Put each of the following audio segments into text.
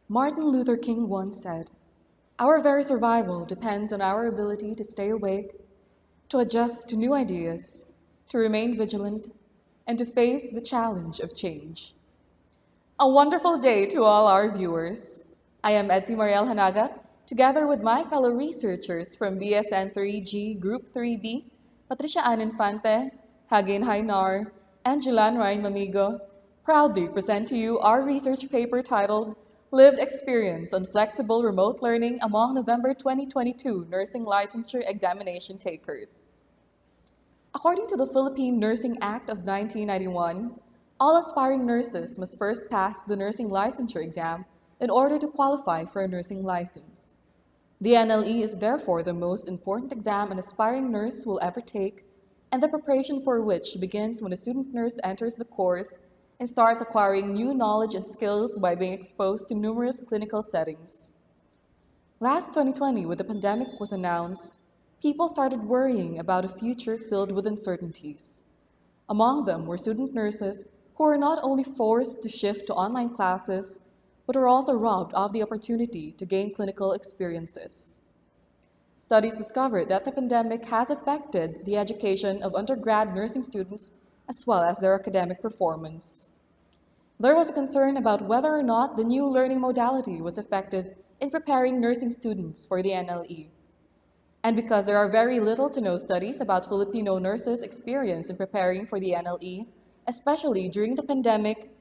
Martin Luther King once said, "Our very survival depends on our ability to stay awake, to adjust to new ideas, to remain vigilant, and to face the challenge of change." A wonderful day to all our viewers. I am Edsie Marielle, together with my fellow researchers from BSN 3G Group 3B, Patricia Infante, Haghane Jainar, and Julan Mamigo, proudly present to you our research paper titled Lived Experience on Flexible Remote Learning Among November 2022 Nursing Licensure Examination Takers. According to the Philippine Nursing Act of 1991, all aspiring nurses must first pass the nursing licensure exam in order to qualify for a nursing license. The NLE is therefore the most important exam an aspiring nurse will ever take, and the preparation for which begins when a student nurse enters the course and starts acquiring new knowledge and skills by being exposed to numerous clinical settings. Last 2020, when the pandemic was announced, people started worrying about a future filled with uncertainties. Among them were student nurses who were not only forced to shift to online classes, but were also robbed of the opportunity to gain clinical experiences. Studies discovered that the pandemic has affected the education of undergrad nursing students as well as their academic performance. There was a concern about whether or not the new learning modality was effective in preparing nursing students for the NLE. And because there are very little to no studies about Filipino nurses' experience in preparing for the NLE, especially during the pandemic,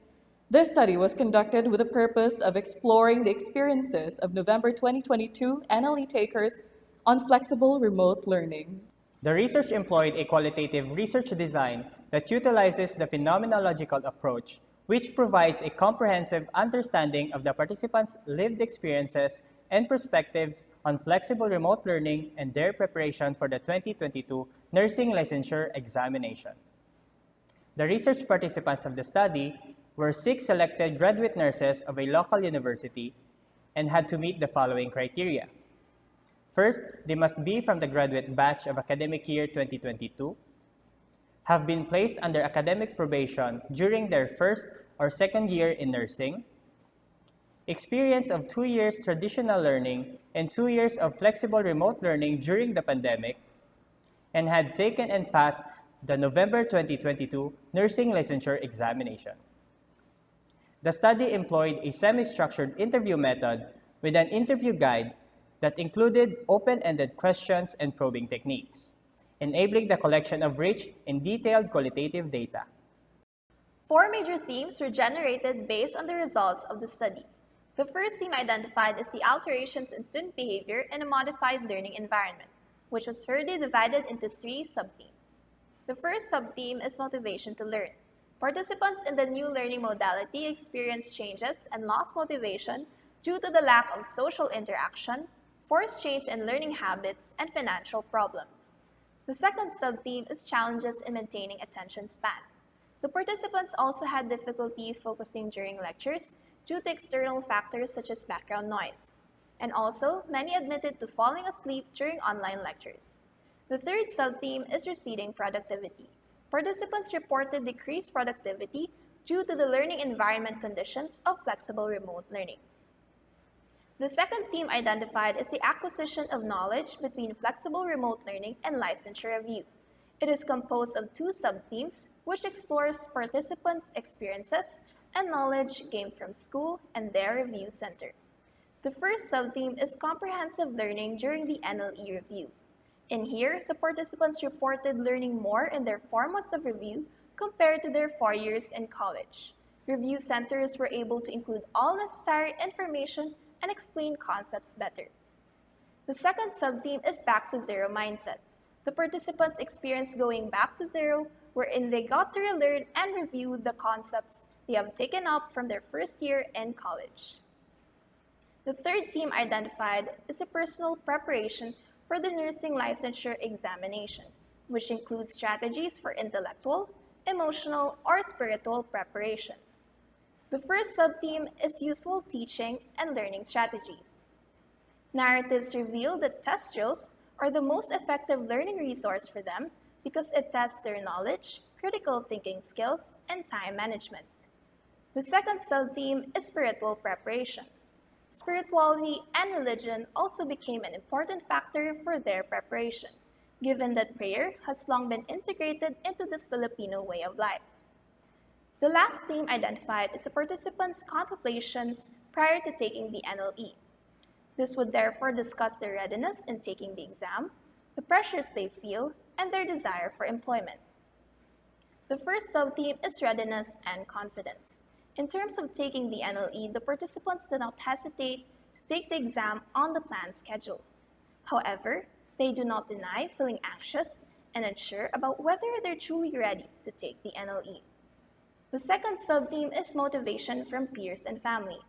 this study was conducted with the purpose of exploring the experiences of November 2022 NLE takers on flexible remote learning. The research employed a qualitative research design that utilizes the phenomenological approach, which provides a comprehensive understanding of the participants' lived experiences and perspectives on flexible remote learning and their preparation for the 2022 Nursing Licensure Examination. The research participants of the study were 6 selected graduate nurses of a local university and had to meet the following criteria. First, they must be from the graduate batch of academic year 2022, have been placed under academic probation during their first or second year in nursing, experience of 2 years traditional learning and 2 years of flexible remote learning during the pandemic, and had taken and passed the November 2022 Nursing Licensure Examination. The study employed a semi-structured interview method with an interview guide that included open-ended questions and probing techniques, enabling the collection of rich and detailed qualitative data. 4 major themes were generated based on the results of the study. The first theme identified is the alterations in student behavior in a modified learning environment, which was further divided into 3 subthemes. The first subtheme is motivation to learn. Participants in the new learning modality experienced changes and lost motivation due to the lack of social interaction, forced change in learning habits, and financial problems. The second subtheme is challenges in maintaining attention span. The participants also had difficulty focusing during lectures due to external factors such as background noise. And also, many admitted to falling asleep during online lectures. The third subtheme is receding productivity. Participants reported decreased productivity due to the learning environment conditions of flexible remote learning. The second theme identified is the acquisition of knowledge between flexible remote learning and licensure review. It is composed of 2 subthemes, which explores participants' experiences and knowledge gained from school and their review center. The first subtheme is comprehensive learning during the NLE review. In here, the participants reported learning more in their 4 months of review compared to their 4 years in college. Review centers were able to include all necessary information and explain concepts better. The second subtheme is back to zero mindset. The participants experienced going back to zero, wherein they got to relearn and review the concepts they have taken up from their first year in college. The third theme identified is the personal preparation for the nursing licensure examination, which includes strategies for intellectual, emotional, or spiritual preparation. The first subtheme is useful teaching and learning strategies. Narratives reveal that test drills are the most effective learning resource for them because it tests their knowledge, critical thinking skills, and time management. The second subtheme is spiritual preparation. Spirituality and religion also became an important factor for their preparation, given that prayer has long been integrated into the Filipino way of life. The last theme identified is the participants' contemplations prior to taking the NLE. This would therefore discuss their readiness in taking the exam, the pressures they feel, and their desire for employment. The first sub-theme is readiness and confidence. In terms of taking the NLE, the participants did not hesitate to take the exam on the planned schedule. However, they do not deny feeling anxious and unsure about whether they're truly ready to take the NLE. The second sub-theme is motivation from peers and family.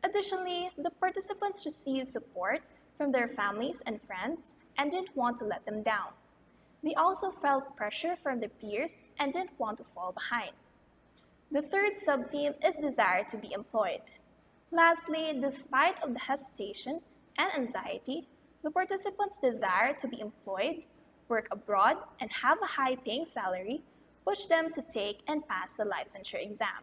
Additionally, the participants received support from their families and friends and didn't want to let them down. They also felt pressure from their peers and didn't want to fall behind. The third sub-theme is desire to be employed. Lastly, despite of the hesitation and anxiety, the participants' desire to be employed, work abroad, and have a high-paying salary pushed them to take and pass the licensure exam.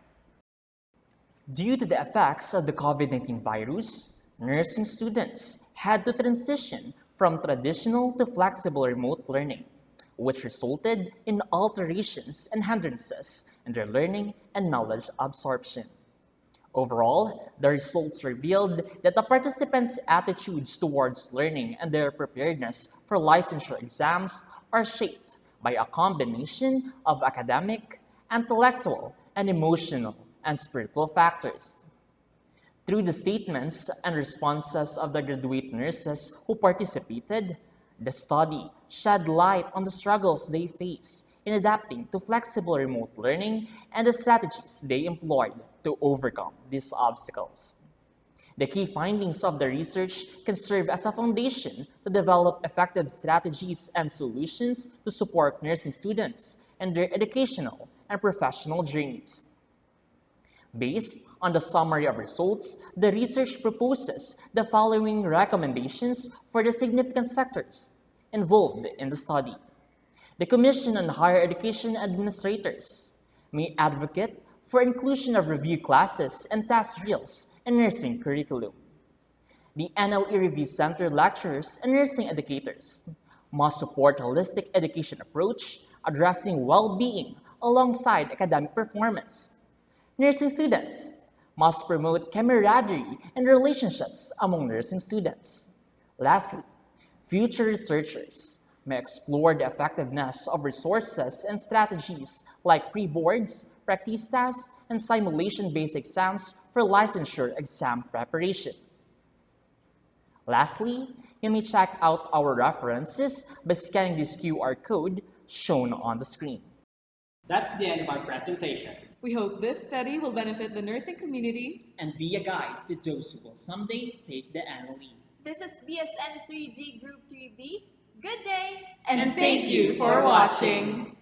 Due to the effects of the COVID-19 virus, nursing students had to transition from traditional to flexible remote learning, which resulted in alterations and hindrances in their learning and knowledge absorption. Overall, the results revealed that the participants' attitudes towards learning and their preparedness for licensure exams are shaped by a combination of academic, intellectual, and emotional and spiritual factors. Through the statements and responses of the graduate nurses who participated, the study shed light on the struggles they face in adapting to flexible remote learning and the strategies they employed to overcome these obstacles. The key findings of the research can serve as a foundation to develop effective strategies and solutions to support nursing students in their educational and professional journeys. Based on the summary of results, the research proposes the following recommendations for the significant sectors involved in the study. The Commission on Higher Education Administrators may advocate for inclusion of review classes and test drills in nursing curriculum. The NLE Review Center lecturers and nursing educators must support a holistic education approach addressing well-being alongside academic performance. Nursing students must promote camaraderie and relationships among nursing students. Lastly, future researchers may explore the effectiveness of resources and strategies like pre-boards, practice tests, and simulation-based exams for licensure exam preparation. Lastly, you may check out our references by scanning this QR code shown on the screen. That's the end of our presentation. We hope this study will benefit the nursing community And be a guide to those who will someday take the NLE. This is BSN 3G Group 3B. Good day! and thank you for watching.